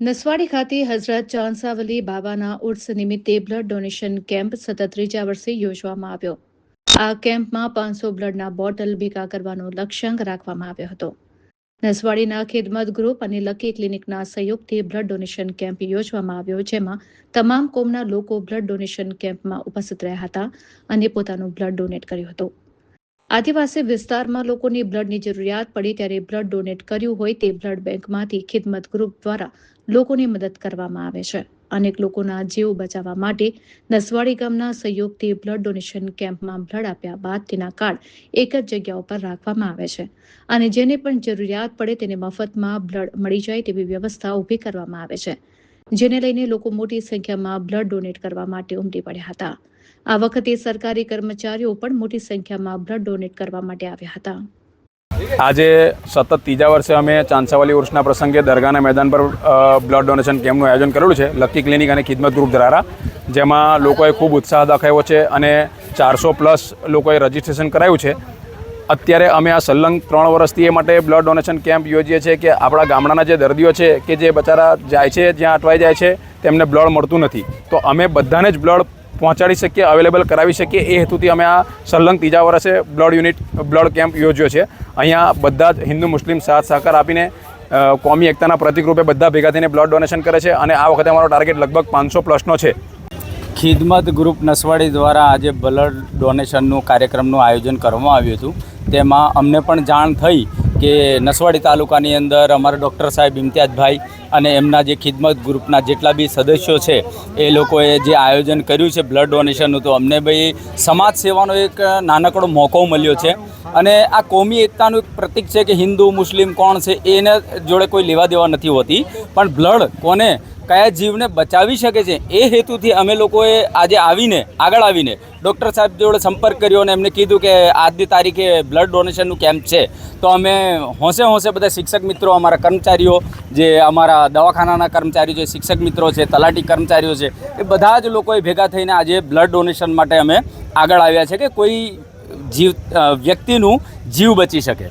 નસવાડી ખાતે હઝરત ચાંસાવલી બાબાના ઉર્સ નિમિત્તે બ્લડ ડોનેશન કેમ્પ સતત ત્રીજા વર્ષે યોજવામાં આવ્યો. આ કેમ્પમાં 500 બ્લડના બોટલ ભેગા કરવાનો લક્ષ્યાંક રાખવામાં આવ્યો હતો. નસવાડીના ખિદમત ગ્રુપ અને લકી ક્લિનિકના સહયોગથી બ્લડ ડોનેશન કેમ્પ યોજવામાં આવ્યો, જેમાં તમામ કોમના લોકો બ્લડ ડોનેશન કેમ્પમાં ઉપસ્થિત રહ્યા હતા અને પોતાનું બ્લડ ડોનેટ કર્યું હતું. આદિવાસી વિસ્તારમાં લોકોની બ્લડની જરૂરિયાત પડે ત્યારે બ્લડ ડોનેટ કર્યું હોય તે બ્લડ બેંકમાંથી ખિદમત ગ્રુપ દ્વારા લોકોની મદદ કરવામાં આવે છે. અનેક લોકોના જીવ બચાવવા માટે નસવાડી ગામના સહયોગથી બ્લડ ડોનેશન કેમ્પમાં બ્લડ આપ્યા બાદ તેના કાર્ડ એક જ જગ્યા ઉપર રાખવામાં આવે છે અને જેને પણ જરૂરિયાત પડે તેને મફતમાં બ્લડ મળી જાય તેવી વ્યવસ્થા ઊભી કરવામાં આવે છે, જેને લઈને લોકો મોટી સંખ્યામાં બ્લડ ડોનેટ કરવા માટે ઉમટી પડ્યા હતા. આ વખતે સરકારી કર્મચારીઓ પણ મોટી સંખ્યામાં બ્લડ ડોનેટ કરવા માટે આવ્યા હતા. આજે સતત ત્રીજા વર્ષે અમે ચાંસાવલી ઉર્સના પ્રસંગે દરગાહના મેદાન પર બ્લડ ડોનેશન કેમ્પનું આયોજન કરેલું છે લકી ક્લિનિક અને ખિદમત ગ્રુપ દ્વારા, જેમાં લોકોએ ખૂબ ઉત્સાહ દાખવ્યો છે અને 400+ લોકોએ રજીસ્ટ્રેશન કરાવ્યું છે. અત્યારે અમે આ સલંગ 3 વર્ષથી એ માટે બ્લડ ડોનેશન કેમ્પ યોજીએ છીએ કે આપણા ગામડાના જે દર્દીઓ છે કે જે બચારા જાય છે, જ્યાં અટવાઈ જાય છે, તેમને બ્લડ મળતું નથી, તો અમે બધાને જ બ્લડ પહોંચાડી શકીએ, અવેલેબલ કરાવી શકીએ, એ હેતુથી અમે આ સલંગ ત્રીજા વર્ષે બ્લડ કેમ્પ યોજ્યો છે. અહીંયા બધા જ હિન્દુ મુસ્લિમ સાથ સહકાર આપીને કોમી એકતાના પ્રતિક રૂપે બધા ભેગા થઈને બ્લડ ડોનેશન કરે છે અને આ વખતે અમારો ટાર્ગેટ લગભગ 500+નો છે. ખિદમત ગ્રુપ નસવાડી દ્વારા આજે બ્લડ ડોનેશનનું કાર્યક્રમનું આયોજન કરવામાં આવ્યું હતું. તેમાં અમને પણ જાણ થઈ કે નસવાડી તાલુકાની અંદર અમારા ડૉક્ટર સાહેબ ઇમ્તિયાઝભાઈ અને એમના જે ખિદમત ગ્રુપના જેટલા બી સદસ્યો છે એ લોકોએ જે આયોજન કર્યું છે બ્લડ ડોનેશનનું, તો અમને ભાઈ સમાજ સેવાનો એક નાનકડો મોકો મળ્યો છે. અને આ કોમી એકતાનું એક પ્રતીક છે કે હિન્દુ મુસ્લિમ કોણ છે એને જોડે કોઈ લેવા દેવા નથી હોતી, પણ બ્લડ કોને કયા જીવને બચાવી શકે છે એ હેતુથી અમે લોકોએ આજે આગળ આવીને ડૉક્ટર સાહેબ જોડે સંપર્ક કર્યો અને એમને કીધું કે આજની તારીખે બ્લડ ડોનેશનનું કેમ્પ છે. તો અમે હોંશે બધા શિક્ષક મિત્રો, અમારા કર્મચારીઓ, જે અમારા દવાખાનાના કર્મચારીઓ છે, શિક્ષક મિત્રો છે, તલાટી કર્મચારીઓ છે, એ બધા જ લોકોએ ભેગા થઈને આજે બ્લડ ડોનેશન માટે અમે આગળ આવ્યા છે કે કોઈ વ્યક્તિનું જીવ બચી શકે.